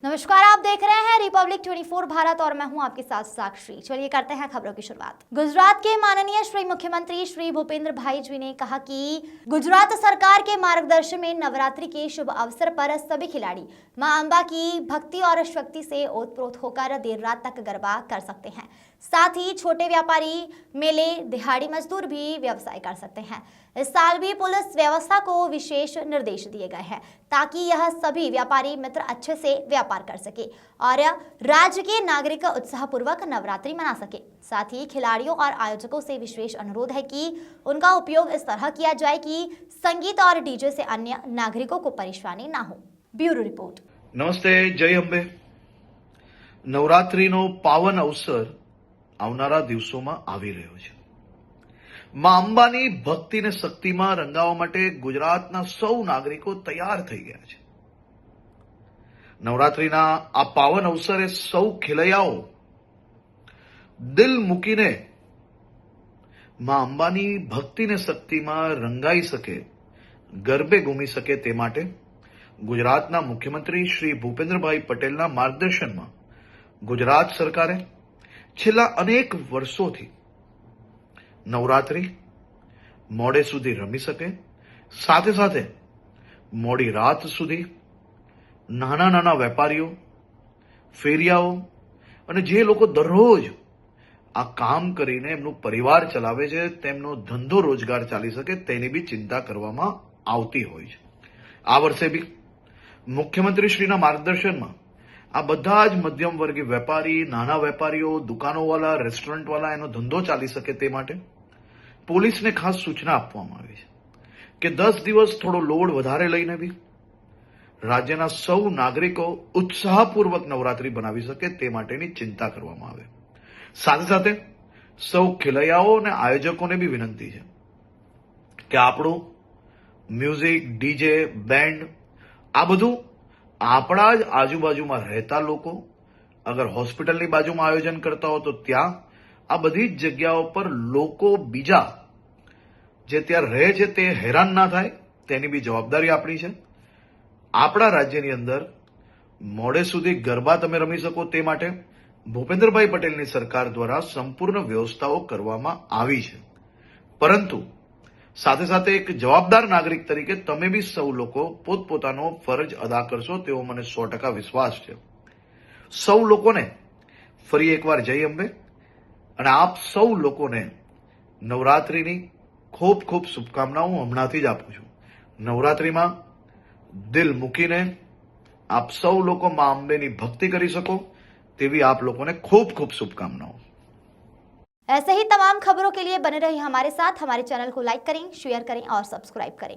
नमस्कार, आप देख रहे हैं रिपब्लिक 24 भारत और मैं हूं आपके साथ साक्षी। चलिए करते हैं खबरों की शुरुआत। गुजरात के माननीय श्री मुख्यमंत्री श्री भूपेंद्र भाई जी ने कहा कि गुजरात सरकार के मार्गदर्शन में नवरात्रि के शुभ अवसर पर सभी खिलाड़ी मां अंबा की भक्ति और शक्ति से ओतप्रोत होकर देर रात तक गरबा कर सकते हैं। साथ ही छोटे व्यापारी, मेले, दिहाड़ी मजदूर भी व्यवसाय कर सकते हैं। इस साल भी पुलिस व्यवस्था को विशेष निर्देश दिए गए हैं ताकि यह सभी व्यापारी मित्र अच्छे से व्यापार कर सके और राज्य के नागरिक उत्साहपूर्वक नवरात्रि मना सके। साथ ही खिलाड़ियों और आयोजकों से विशेष अनुरोध है कि उनका उपयोग इस तरह किया जाए कि संगीत और डीजे से अन्य नागरिकों को परेशानी ना हो। Bureau report. नमस्ते, जय अंबे। नवरात्रिनो पावन अवसर આવનારા દિવસોમાં આવી રહ્યો છે। માં અંબાની ભક્તિ ને શક્તિમાં રંગાવવા માટે ગુજરાતના સૌ નાગરિકો તૈયાર થઈ ગયા છે। નવરાત્રિના આ પાવન અવસરે સૌ ખેલૈયાઓ દિલ મૂકીને માં અંબાની ભક્તિ ને શક્તિમાં રંગાઈ શકે, ગરબે ઘૂમી શકે તે માટે ગુજરાતના મુખ્યમંત્રી શ્રી ભૂપેન્દ્રભાઈ પટેલના માર્ગદર્શનમાં ગુજરાત સરકારે છેલ્લા અનેક વર્ષોથી નવરાત્રિ મોડે સુધી રમી શકે, સાથે સાથે મોડી રાત સુધી નાના નાના વેપારીઓ, ફેરિયાઓ અને જે લોકો દરરોજ આ કામ કરીને એમનું પરિવાર ચલાવે છે, તેમનો ધંધો રોજગાર ચાલી શકે તેની બી ચિંતા કરવામાં આવતી હોય છે। આ વર્ષે બી મુખ્યમંત્રીશ્રીના માર્ગદર્શનમાં આ બધા જ મધ્યમ વર્ગીય વેપારી, નાના વેપારીઓ, દુકાનોવાળા, રેસ્ટોરન્ટવાળા એનો ધંધો ચાલી શકે તે માટે પોલીસને ખાસ સૂચના આપવામાં આવી છે કે 10 દિવસ થોડો લોડ વધારે લઈને બી રાજ્યના સૌ નાગરિકો ઉત્સાહપૂર્વક નવરાત્રી બનાવી શકે તે માટેની ચિંતા કરવામાં આવે। સાથે સાથે સૌ ખેલૈયાઓ અને આયોજકોને બી વિનંતી છે કે આપણું મ્યુઝિક, ડીજે, બેન્ડ આ બધું આપણા જ આજુબાજુમાં રહેતા લોકો, અગર હોસ્પિટલની બાજુમાં આયોજન કરતા હો તો ત્યાં આ બધી જ જગ્યાઓ પર લોકો બીજા જે ત્યાં રહે છે તે હેરાન ના થાય તેની બી જવાબદારી આપણી છે। આપણા રાજ્યની અંદર મોડે સુધી ગરબા તમે રમી શકો તે માટે ભૂપેન્દ્રભાઈ પટેલની સરકાર દ્વારા સંપૂર્ણ વ્યવસ્થાઓ કરવામાં આવી છે, પરંતુ સાથે સાથે એક જવાબદાર નાગરિક તરીકે તમે બી સૌ લોકો પોતપોતાનો ફરજ અદા કરશો તેવો મને 100% વિશ્વાસ છે। સૌ લોકોને ફરી એકવાર જય અંબે અને આપ સૌ લોકોને નવરાત્રિની ખૂબ ખૂબ શુભકામનાઓ હમણાંથી જ આપું છું। નવરાત્રિમાં દિલ મૂકીને આપ સૌ લોકો માં અંબેની ભક્તિ કરી શકો તેવી આપ લોકોને ખૂબ ખૂબ શુભકાमनाओं। ऐसे ही तमाम खबरों के लिए बने रहिए हमारे साथ। हमारे चैनल को लाइक करें, शेयर करें और सब्सक्राइब करें।